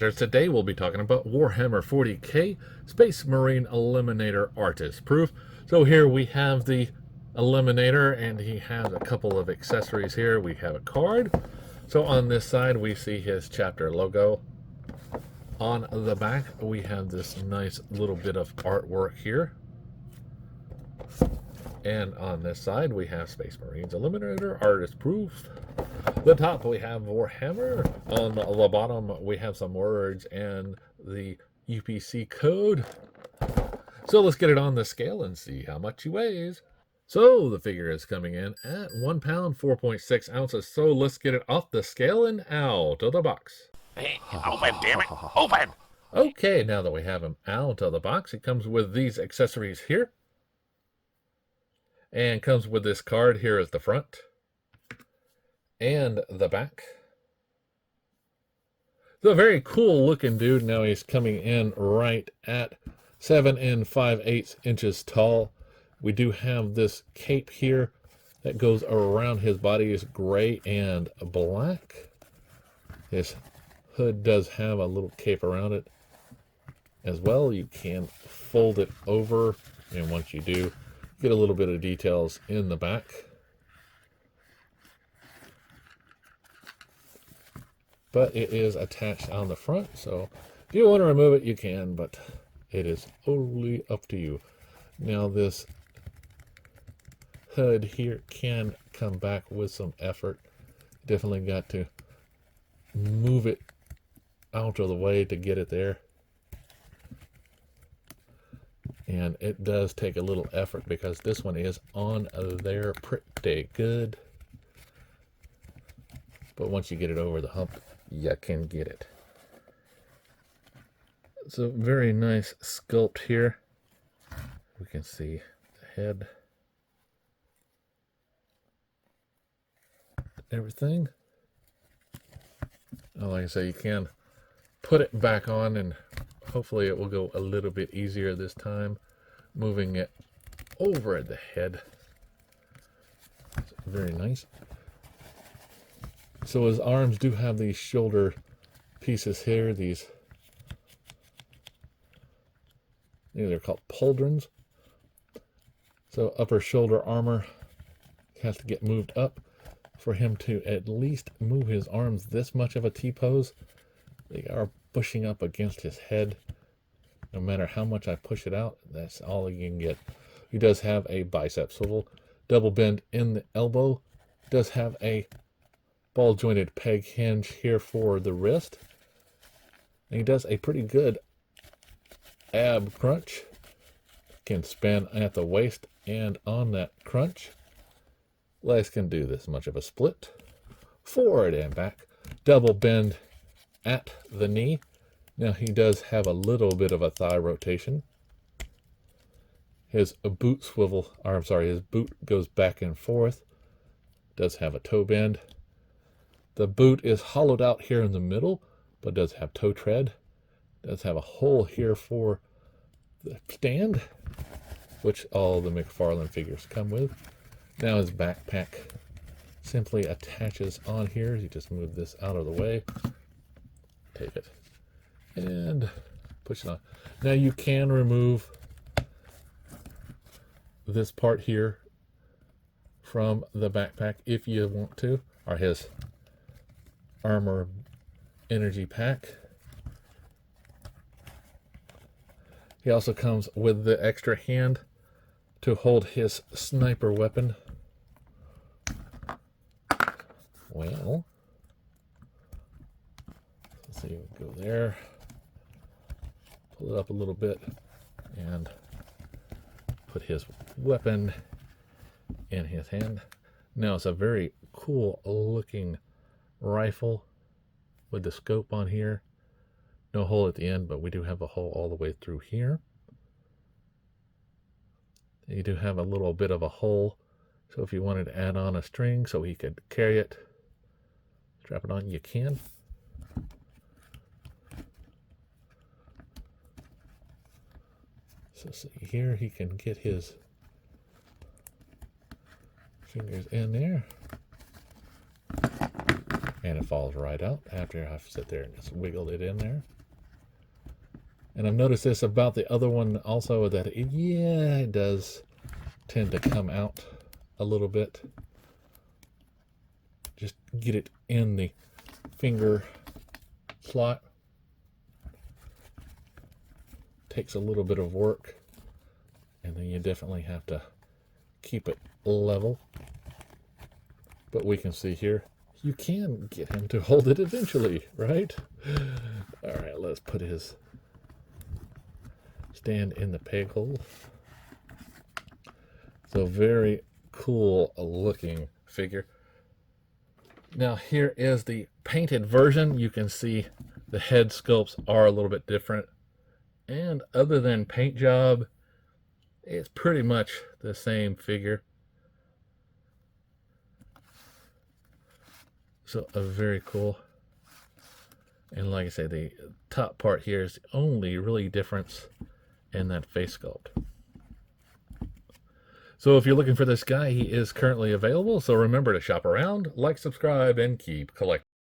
Collectors. Today we'll be talking about Warhammer 40k Space Marine Eliminator Artist Proof. So here we have the Eliminator, and he has a couple of accessories here. We have a card. So on this side we see his chapter logo. On the back we have this nice little bit of artwork here. And on this side we have Space Marines Eliminator Artist Proof. The top we have Warhammer. On the bottom we have some words and the UPC code. So let's get it on the scale and see how much he weighs. So the figure is coming in at 1 pound 4.6 ounces. So let's get it off the scale and out of the box. Hey, open, damn it! Open! Okay, now that we have him out of the box, it comes with these accessories here. And comes with this card here at the front and the back. So very cool looking dude. Now he's coming in right at 7 5/8 inches tall. We do have this cape here that goes around his body. Is gray and black. His hood does have a little cape around it as well. You can fold it over, and once you do, get a little bit of details in the back. But it is attached on the front, so if you want to remove it, you can, but it is totally up to you. Now this hood here can come back with some effort. Definitely got to move it out of the way to get it there. And it does take a little effort because this one is on there pretty good. But once you get it over the hump, you can get it. It's a very nice sculpt here. We can see the head. Everything. Like I say, you can put it back on, and hopefully it will go a little bit easier this time, moving it over the head. It's very nice. So his arms do have these shoulder pieces here. These, they're called pauldrons. So upper shoulder armor has to get moved up for him to at least move his arms this much of a T-pose. They are pushing up against his head. No matter how much I push it out, that's all you can get. He does have a bicep swivel, double bend in the elbow, does have a ball jointed peg hinge here for the wrist. And he does a pretty good ab crunch. Can span at the waist and on that crunch. Legs can do this much of a split. Forward and back. Double bend at the knee. Now he does have a little bit of a thigh rotation. His boot swivel, or I'm sorry, his boot goes back and forth. Does have a toe bend. The boot is hollowed out here in the middle, but does have toe tread. Does have a hole here for the stand, which all the McFarlane figures come with. Now his backpack simply attaches on here. You just move this out of the way. Take it and push it on. Now you can remove this part here from the backpack if you want to, or his armor energy pack. He also comes with the extra hand to hold his sniper weapon. Well, let's see, we'll go there, pull it up a little bit, and put his weapon in his hand. Now it's a very cool looking rifle with the scope on here. No hole at the end, but we do have a hole all the way through here. You do have a little bit of a hole, so if you wanted to add on a string so he could carry it, strap it on, you can. So see here, he can get his fingers in there. And it falls right out after I sit there and just wiggle it in there. And I've noticed this about the other one also, that it does tend to come out a little bit. Just get it in the finger slot. Takes a little bit of work, and then you definitely have to keep it level. But we can see here, you can get him to hold it eventually, right? All right, let's put his stand in the peg hole. So very cool looking figure. Now here is the painted version. You can see the head sculpts are a little bit different. And other than paint job, it's pretty much the same figure. So very cool. And like I say, the top part here is the only really difference in that face sculpt. So if you're looking for this guy, he is currently available. So remember to shop around, like, subscribe, and keep collecting.